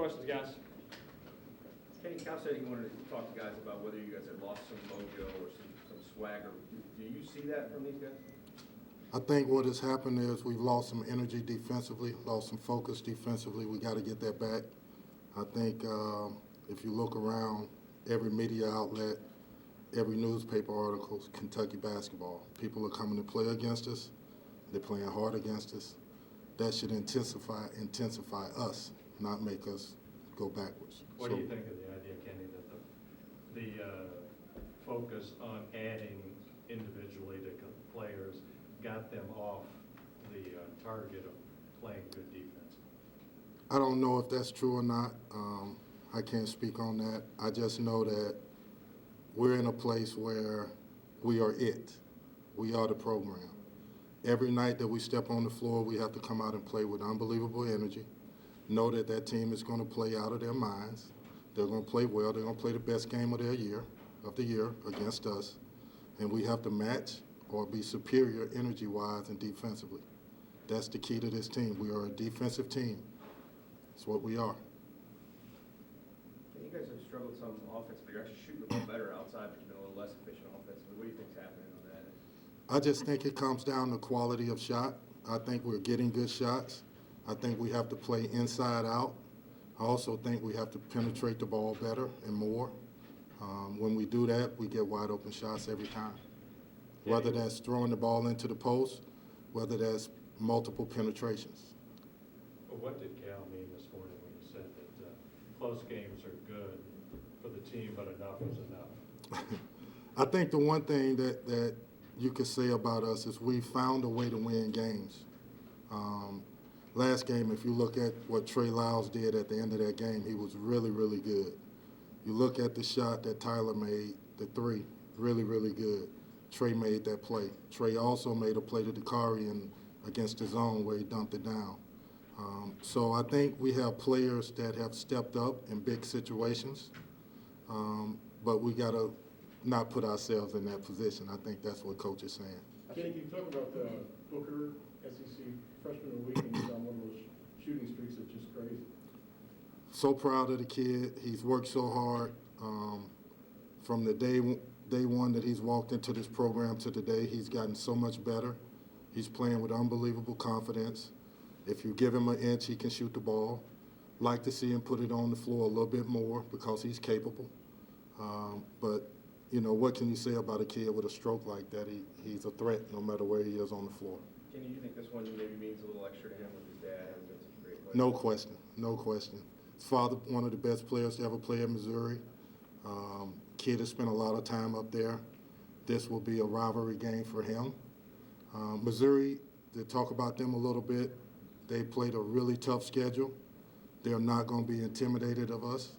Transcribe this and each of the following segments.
questions, guys? Kenny, Cal said he wanted to talk to guys about whether you guys had lost some mojo or some swagger. Do you see that from these guys? I think what has happened is we've lost some energy defensively, lost some focus defensively. We got to get that back. I think if you look around, every media outlet, every newspaper article, Kentucky basketball. People are coming to play against us. They're playing hard against us. That should intensify us, not make us go backwards. What do you think of the idea, Kenny, that the focus on adding individually to players got them off the target of playing good defense? I don't know if that's true or not. I can't speak on that. I just know that we're in a place where we are it. We are the program. Every night that we step on the floor, we have to come out and play with unbelievable energy. Know that that team is going to play out of their minds. They're going to play well. They're going to play the best game of the year against us. And we have to match or be superior energy-wise and defensively. That's the key to this team. We are a defensive team. It's what we are. You guys have struggled some offensively. You're actually shooting the ball better outside, but you've been a little less efficient offensively. What do you think's happening on that? I just think it comes down to quality of shot. I think we're getting good shots. I think we have to play inside out. I also think we have to penetrate the ball better and more. When we do that, we get wide open shots every time. Whether that's throwing the ball into the post, whether that's multiple penetrations. Well, what did Cal mean this morning when he said that close games are good for the team, but enough is enough? I think the one thing that you could say about us is we found a way to win games. Last game, if you look at what Trey Lyles did at the end of that game, he was really, really good. You look at the shot that Tyler made, the three, really, really good. Trey made that play. Trey also made a play to Dakari against the zone where he dumped it down. So I think we have players that have stepped up in big situations, but we got to not put ourselves in that position. I think that's what Coach is saying. Kenny, can you talk about the Booker SEC Freshman of the Week, and he's on one of those shooting streaks that's just crazy? So proud of the kid. He's worked so hard from the day one that he's walked into this program to today. He's gotten so much better. He's playing with unbelievable confidence. If you give him an inch, he can shoot the ball. Like to see him put it on the floor a little bit more because he's capable. But, you know, what can you say about a kid with a stroke like that? He's a threat no matter where he is on the floor. Kenny, do you think this one maybe means a little extra to him with his dad having been such a great player? No question, no question. His father, one of the best players to ever play at Missouri. Kid has spent a lot of time up there. This will be a rivalry game for him. Missouri, to talk about them a little bit, they played a really tough schedule. They're not going to be intimidated of us.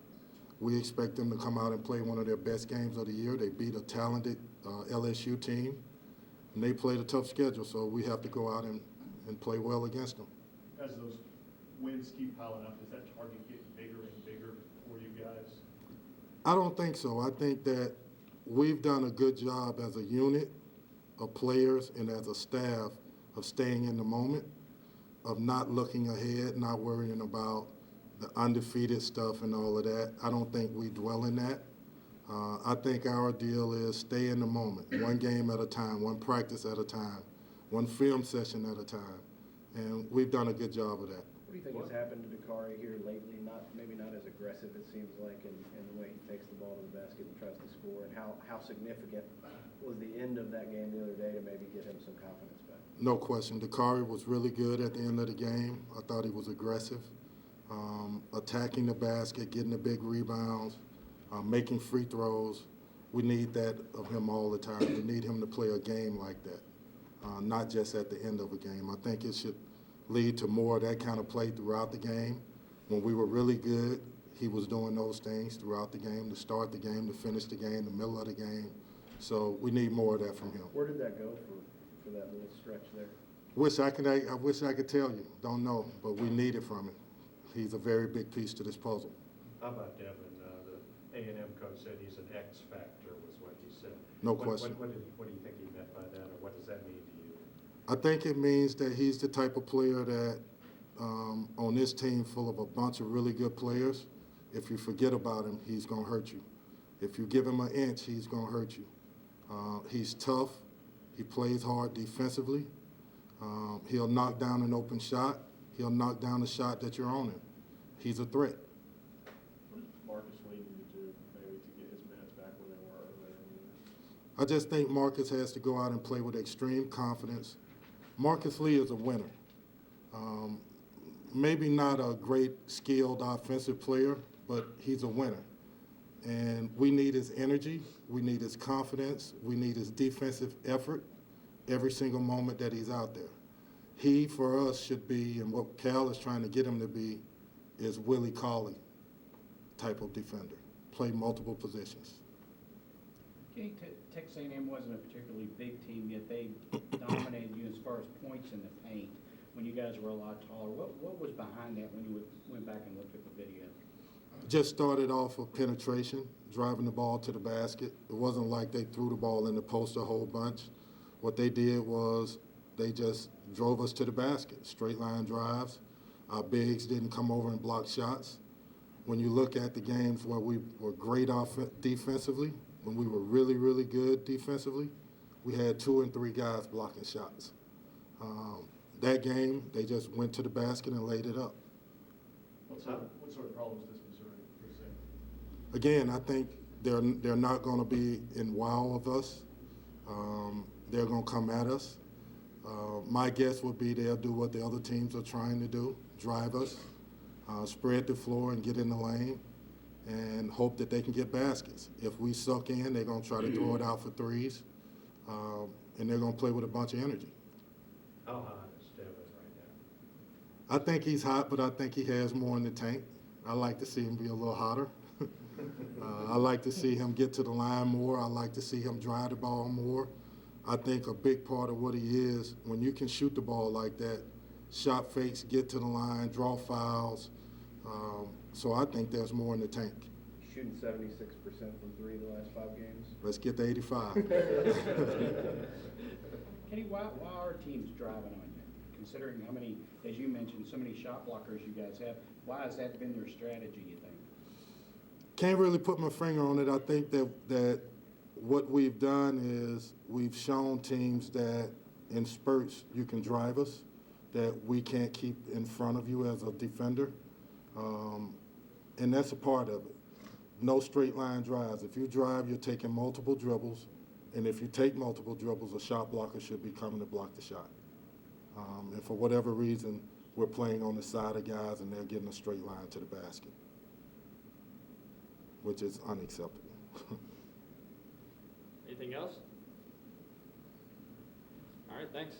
We expect them to come out and play one of their best games of the year. They beat a talented LSU team, and they played a tough schedule, so we have to go out and play well against them. As those wins keep piling up, does that target get bigger and bigger for you guys? I don't think so. I think that we've done a good job as a unit of players and as a staff of staying in the moment, of not looking ahead, not worrying about the undefeated stuff and all of that. I don't think we dwell in that. I think our deal is stay in the moment, one game at a time, one practice at a time, one film session at a time. And we've done a good job of that. What do you think has happened to Dakari here lately? Maybe not as aggressive, it seems like, in the way he takes the ball to the basket and tries to score. And how significant was the end of that game the other day to maybe get him some confidence back? No question. Dakari was really good at the end of the game. I thought he was aggressive, attacking the basket, getting the big rebounds, making free throws. We need that of him all the time. We need him to play a game like that, not just at the end of a game. I think it should lead to more of that kind of play throughout the game. When we were really good, he was doing those things throughout the game, to start the game, to finish the game, the middle of the game. So we need more of that from him. Where did that go for that little stretch there? I wish I could tell you. Don't know, but we need it from him. He's a very big piece to this puzzle. How about Devin? The A&M coach said he's an X factor, was what he said. No question. What do you think he meant by that, or what does that mean to you? I think it means that he's the type of player that on this team full of a bunch of really good players, if you forget about him, he's going to hurt you. If you give him an inch, he's going to hurt you. He's tough. He plays hard defensively. He'll knock down an open shot. He'll knock down a shot that you're on him. He's a threat. What does Marcus Lee need to do maybe to get his minutes back where they were earlier in the year? I just think Marcus has to go out and play with extreme confidence. Marcus Lee is a winner. Maybe not a great skilled offensive player, but he's a winner. And we need his energy, we need his confidence, we need his defensive effort every single moment that he's out there. He, for us, should be, and what Cal is trying to get him to be, is Willie Cauley type of defender, play multiple positions. Texas A&M wasn't a particularly big team, yet they dominated you as far as points in the paint when you guys were a lot taller. What was behind that when you went back and looked at the video? Just started off of penetration, driving the ball to the basket. It wasn't like they threw the ball in the post a whole bunch. What they did was they just drove us to the basket, straight line drives. Our bigs didn't come over and block shots. When you look at the games where we were great defensively, when we were really, really good defensively, we had 2 and 3 guys blocking shots. That game, they just went to the basket and laid it up. What sort of problems does Missouri present? Again, I think they're not going to be in wow of us. They're going to come at us. My guess would be they'll do what the other teams are trying to do, drive us, spread the floor and get in the lane, and hope that they can get baskets. If we suck in, they're going to try to throw it out for threes, and they're going to play with a bunch of energy. How hot is Devin right now? I think he's hot, but I think he has more in the tank. I like to see him be a little hotter. I like to see him get to the line more. I like to see him drive the ball more. I think a big part of what he is, when you can shoot the ball like that, shot fakes, get to the line, draw fouls. So I think there's more in the tank. Shooting 76% from 3 the last 5 games. Let's get to 85. Kenny, why are teams driving on you? Considering how many, as you mentioned, so many shot blockers you guys have, why has that been their strategy, you think? Can't really put my finger on it. I think that what we've done is we've shown teams that in spurts you can drive us, that we can't keep in front of you as a defender. And that's a part of it. No straight line drives. If you drive, you're taking multiple dribbles. And if you take multiple dribbles, a shot blocker should be coming to block the shot. And for whatever reason, we're playing on the side of guys and they're getting a straight line to the basket, which is unacceptable. Anything else? All right, thanks.